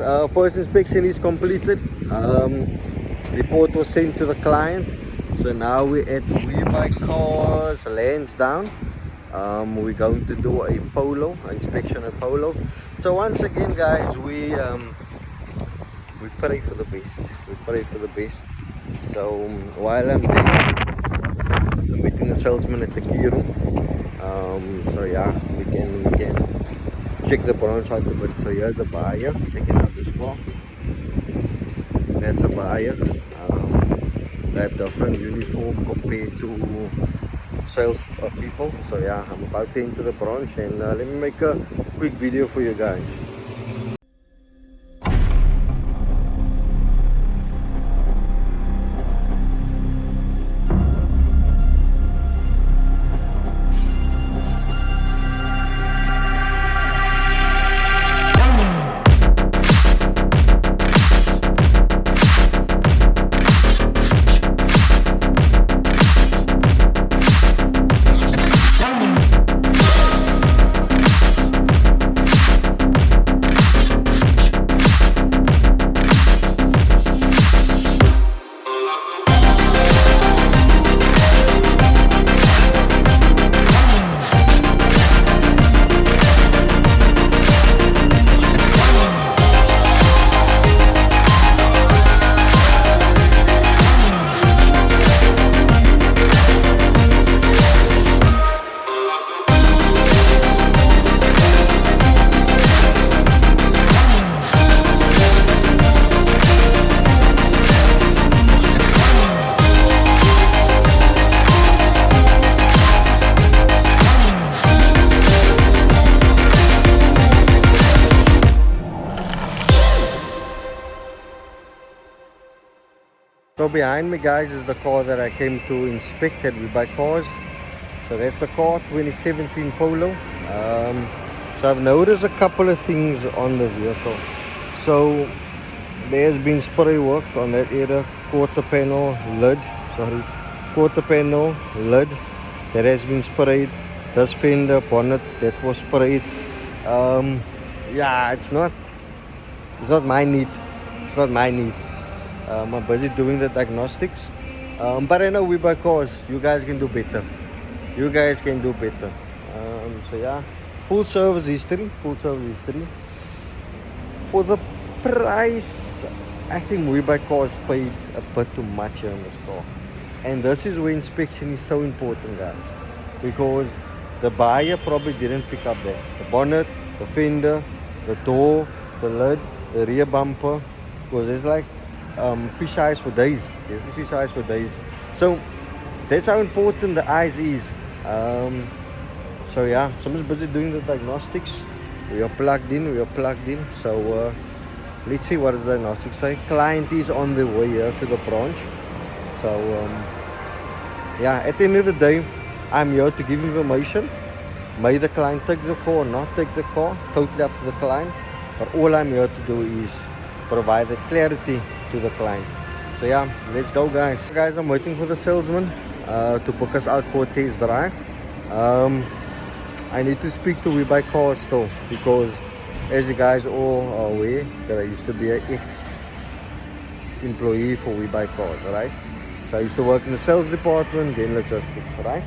First inspection is completed. Report was sent to the client. So now we're at WeBuyCars Lansdowne. We're going to do a Polo, inspection of Polo. So once again, guys, we pray for the best. We pray for the best. So while I'm there, I'm meeting the salesman at the key room. So yeah, we can check the branch out a bit. So here's a buyer checking out this car. That's a buyer. They have different uniform compared to sales people. So yeah, I'm about to enter the branch and let me make a quick video for you guys. So behind me, guys, is the car that I came to inspect at WeBuyCars. So that's the car, 2017 Polo. So I've noticed a couple of things on the vehicle. So there's been spray work on that area, quarter panel lid that has been sprayed. This fender bonnet that was sprayed. Yeah, it's not my need. It's not my need. I'm busy doing the diagnostics, but I know WeBuyCars, you guys can do better. You guys can do better. So yeah, full service history. For the price, I think WeBuyCars paid a bit too much here on this car. And this is where inspection is so important, guys, because the buyer probably didn't pick up that. The bonnet, the fender, the door, the lid, the rear bumper, because there's like fish eyes for days. There's fish eyes for days. So that's how important the eyes is. So yeah, someone's busy doing the diagnostics. We are plugged in. So let's see what does the diagnostics say. Client is on the way here to the branch. So yeah, at the end of the day, I'm here to give information. May the client take the car or not take the car, totally up to the client. But all I'm here to do is provide the clarity to the client. So yeah, let's go, guys. Guys, I'm waiting for the salesman to book us out for a test drive. I need to speak to WeBuyCars though, because as you guys all are aware that I used to be an ex-employee for WeBuyCars, alright? So I used to work in the sales department, then logistics, alright?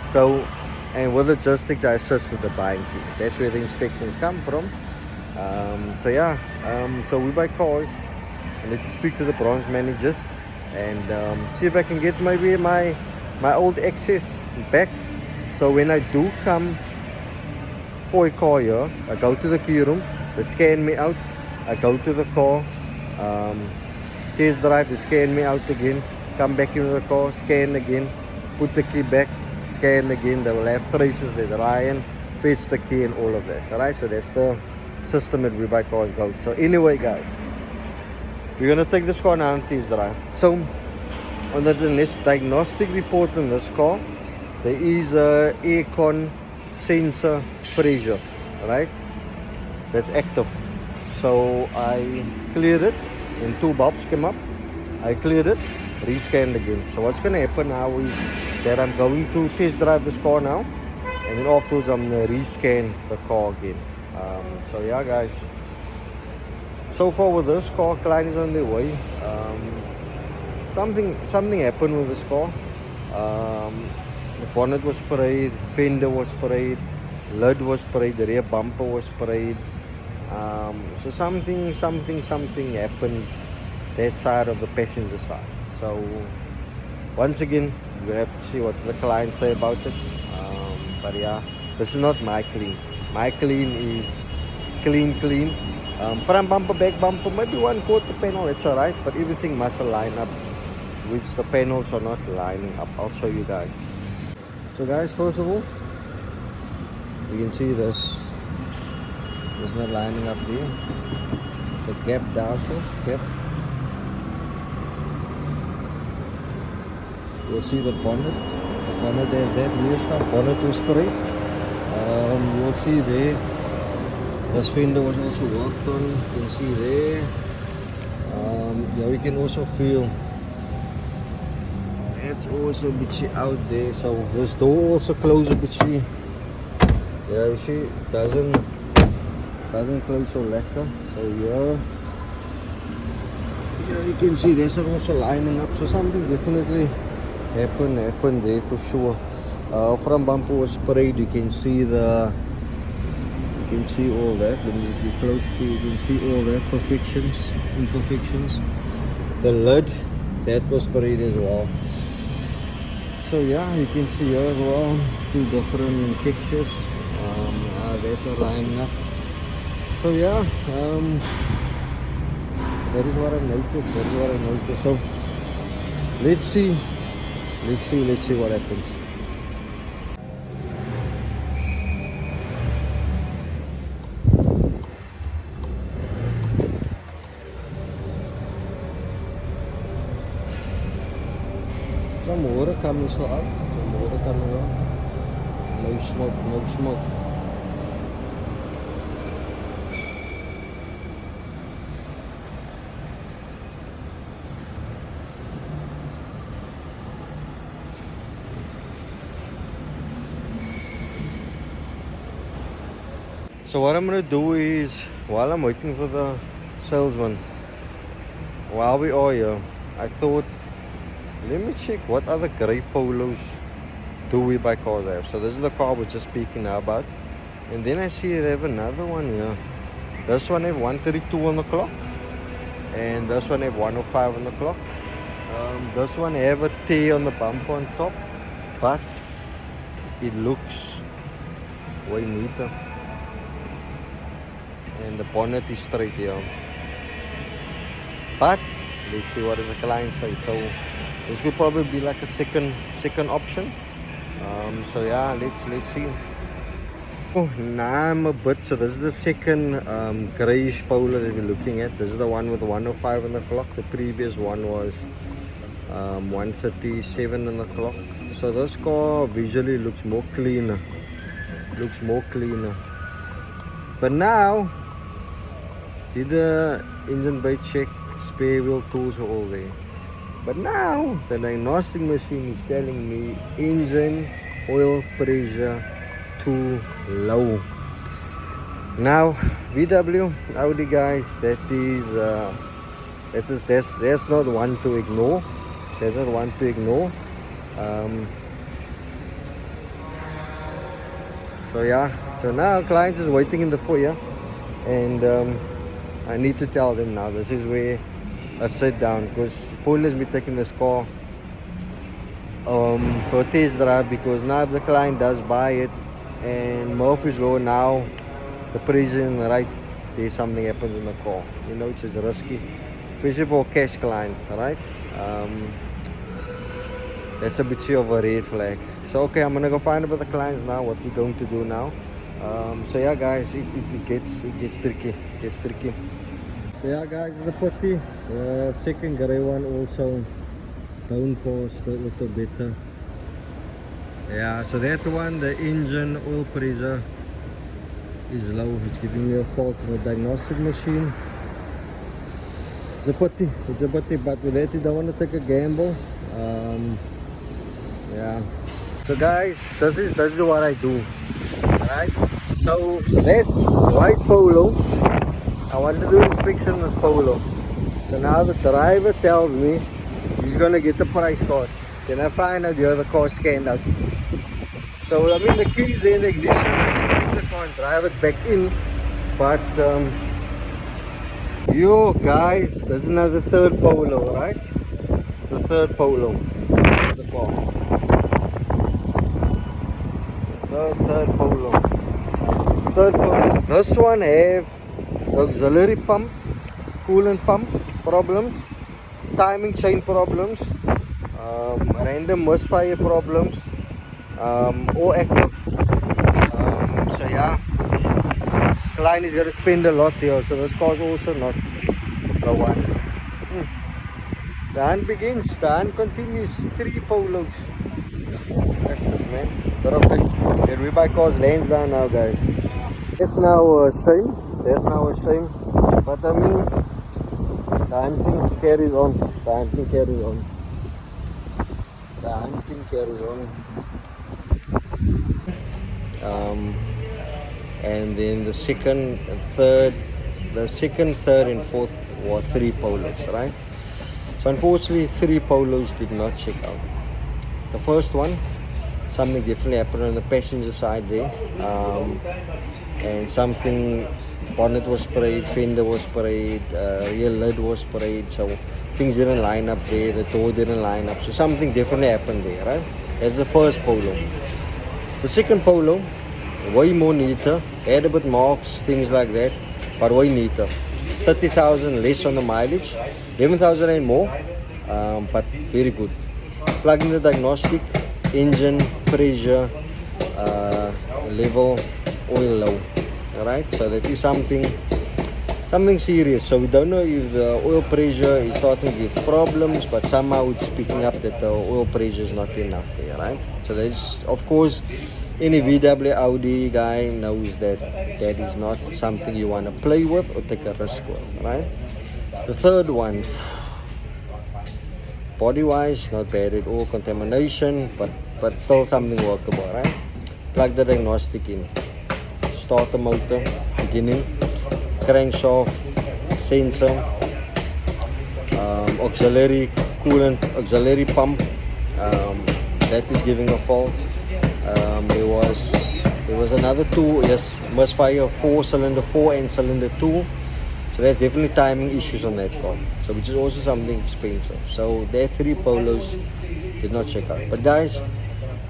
So, and with logistics I assisted the buying team. That's where the inspections come from. So yeah, so WeBuyCars, I need to speak to the branch managers and see if I can get maybe my old access back. So when I do come for a car here, I go to the key room, they scan me out, I go to the car, test drive, they scan me out again, come back into the car, scan again, put the key back, scan again. They will have traces, they try and fetch the key and all of that. Alright, so that's the system at WeBuyCars goes. So anyway, guys, we're gonna take this car now and test drive. So on the diagnostic report on this car, there is a aircon sensor pressure, right? That's active. So I cleared it and two bulbs came up. I cleared it, rescanned again. So what's gonna happen now is that I'm going to test drive this car now, and then afterwards I'm gonna rescan the car again. So yeah, guys, so far with this car, client is on their way. Something happened with this car. The bonnet was sprayed, fender was sprayed, lid was sprayed, the rear bumper was sprayed. So something happened that side of the passenger side. So once again, we have to see what the client say about it. But yeah, this is not my clean. My clean is clean. Front bumper, back bumper, maybe 1/4 panel, it's alright, but everything must line up, which the panels are not lining up. I'll show you guys. So guys, first of all, you can see this is not lining up there. It's a gap dash, gap. You'll see the bonnet. The bonnet has that rear stuff. Bonnet was sprayed. You'll see there. This fender was also worked on. You can see there. Yeah, we can also feel it's also a bit out there. So this door also closes a bit. Yeah, you see, it doesn't close so lekker. So yeah, you can see this is also lining up. So something definitely happened there for sure. Front bumper was sprayed. You can see all that. Let me just be close to you. You can see all that imperfections. The lid, that was sprayed as well. So yeah, you can see here as well, two different pictures. There's a lining up. So yeah, that is what I noticed. So let's see what happens. Some water coming so out. No smoke. So what I'm gonna do is, while I'm waiting for the salesman, while we are here, I thought, let me check what other grey Polos do WeBuyCars have. So this is the car we're just speaking now about. And then I see they have another one here. This one have 132 on the clock. And this one have 105 on the clock. This one have a T on the bumper on top. But it looks way neater. And the bonnet is straight here. But let's see what does the client say. So this could probably be like a second option. So yeah, let's see. Oh, now I'm a bit. So this is the second greyish Polo that we're looking at. This is the one with 105 on the clock. The previous one was 137 on the clock. So this car visually looks more cleaner. But now, did the engine bay check, spare wheel tools are all there. But now the diagnostic machine is telling me engine oil pressure too low. Now VW, Audi guys, that's not one to ignore. So yeah, so now clients is waiting in the foyer, and I need to tell them now this is where I sit down, because Paul has been taking this car for a test drive, because now if the client does buy it and Murphy's Law, now the prison, right, there's something happens in the car, you know, it's just risky, especially for a cash client, right? That's a bit of a red flag. So okay, I'm gonna go find out with the clients now what we're going to do now. So yeah guys, it gets tricky. So yeah guys, it's a putty. Second grey one also down past the AutoBetter. Yeah, so that one, the engine oil pressure is low. It's giving me a fault on the diagnostic machine. It's a putty, but with that you don't want to take a gamble. Yeah. So guys, this is what I do. Alright. So that white Polo, I want to do inspection on this Polo. So now the driver tells me he's gonna get the price card. Then I find out you have the car scanned out. So I mean the keys in the ignition, I can take the car and drive it back in. But yo guys, this is now the third Polo, right? The third Polo. Here's the car. Third Polo. Third Polo. This one have the auxiliary pump, coolant pump problems, timing chain problems, random misfire problems, all active. So yeah, client is gonna spend a lot here, so this car is also not the one. The hunt begins, the hunt continues. 3 Polos. That's just man. But okay, here we buy cars Lansdowne now, guys. It's now a shame. That's now a shame. But I mean, the hunting carries on. The hunting carries on. The hunting carries on. And then the second, third, and fourth were 3 Polos, right? So unfortunately, 3 Polos did not check out. The first one, something definitely happened on the passenger side there, and something, bonnet was sprayed, fender was sprayed, rear lid was sprayed, so things didn't line up there, the door didn't line up, so something definitely happened there, right? That's the first Polo. The second Polo, way more neater, had a bit marks, things like that, but way neater. 30,000 less on the mileage, 11,000 and more, but very good. Plug in the diagnostic, engine, pressure, level, oil low. Alright, so that is something serious. So we don't know if the oil pressure is starting to give problems, but somehow it's picking up that the oil pressure is not enough there, right? So that's, of course, any VW Audi guy knows that that is not something you want to play with or take a risk with, right? The third one, body wise, not bad at all, contamination, but still something workable, right? Plug the diagnostic in, start the motor, beginning, crankshaft, sensor, auxiliary coolant, auxiliary pump, that is giving a fault. There was another two, yes, misfire 4, cylinder 4 and cylinder 2. So there's definitely timing issues on that car. So which is also something expensive. So their 3 Polos did not check out. But guys,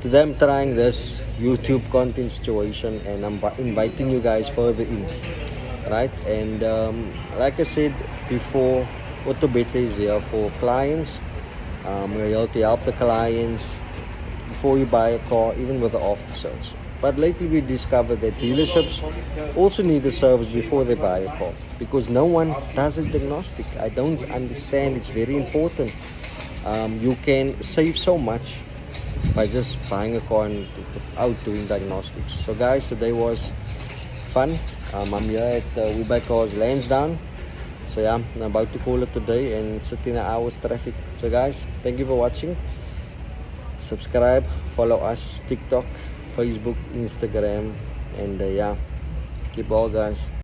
today I'm trying this YouTube content situation and I'm inviting you guys further in. Right? And like I said before, AutoBetter is here for clients. We're here to help the clients before you buy a car, even with the after sales. But lately we discovered that dealerships also need a service before they buy a car, because no one does a diagnostic. I don't understand. It's very important. You can save so much by just buying a car and without doing diagnostics. So guys, today was fun. I'm here at WeBuyCars Lansdowne. So yeah, I'm about to call it today and sit in an hour's traffic. So guys, thank you for watching. Subscribe, follow us, TikTok, Facebook, Instagram, and yeah, keep all guys.